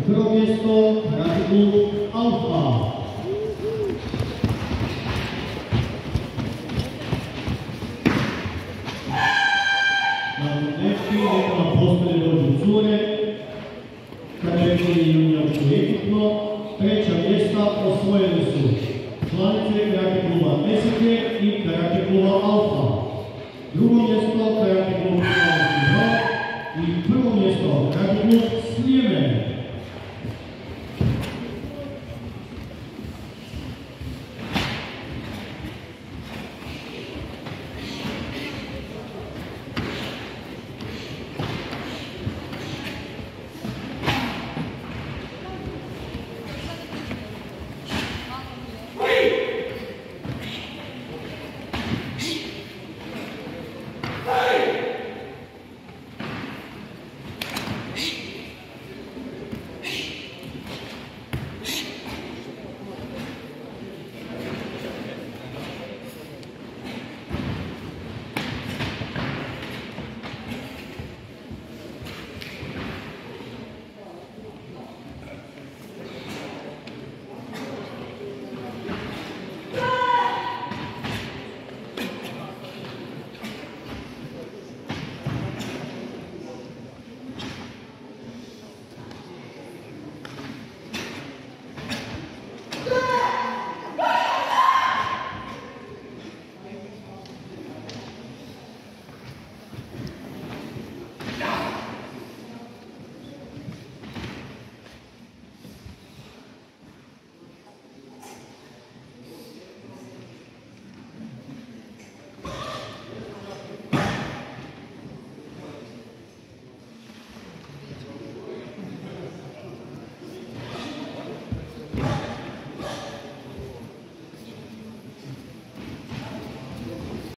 Prvo mjesto Karate klub Alfa. Nakon dečki neka nam postane dođu cure, kadeti i juniorsko ekipno. Treća mjesta osvojili su članice Karate kluba Mesike i Karate kluba Alfa. Drugo mjesto Karate klub Slavonski Brod i prvo mjesto Karate klub Sljeme.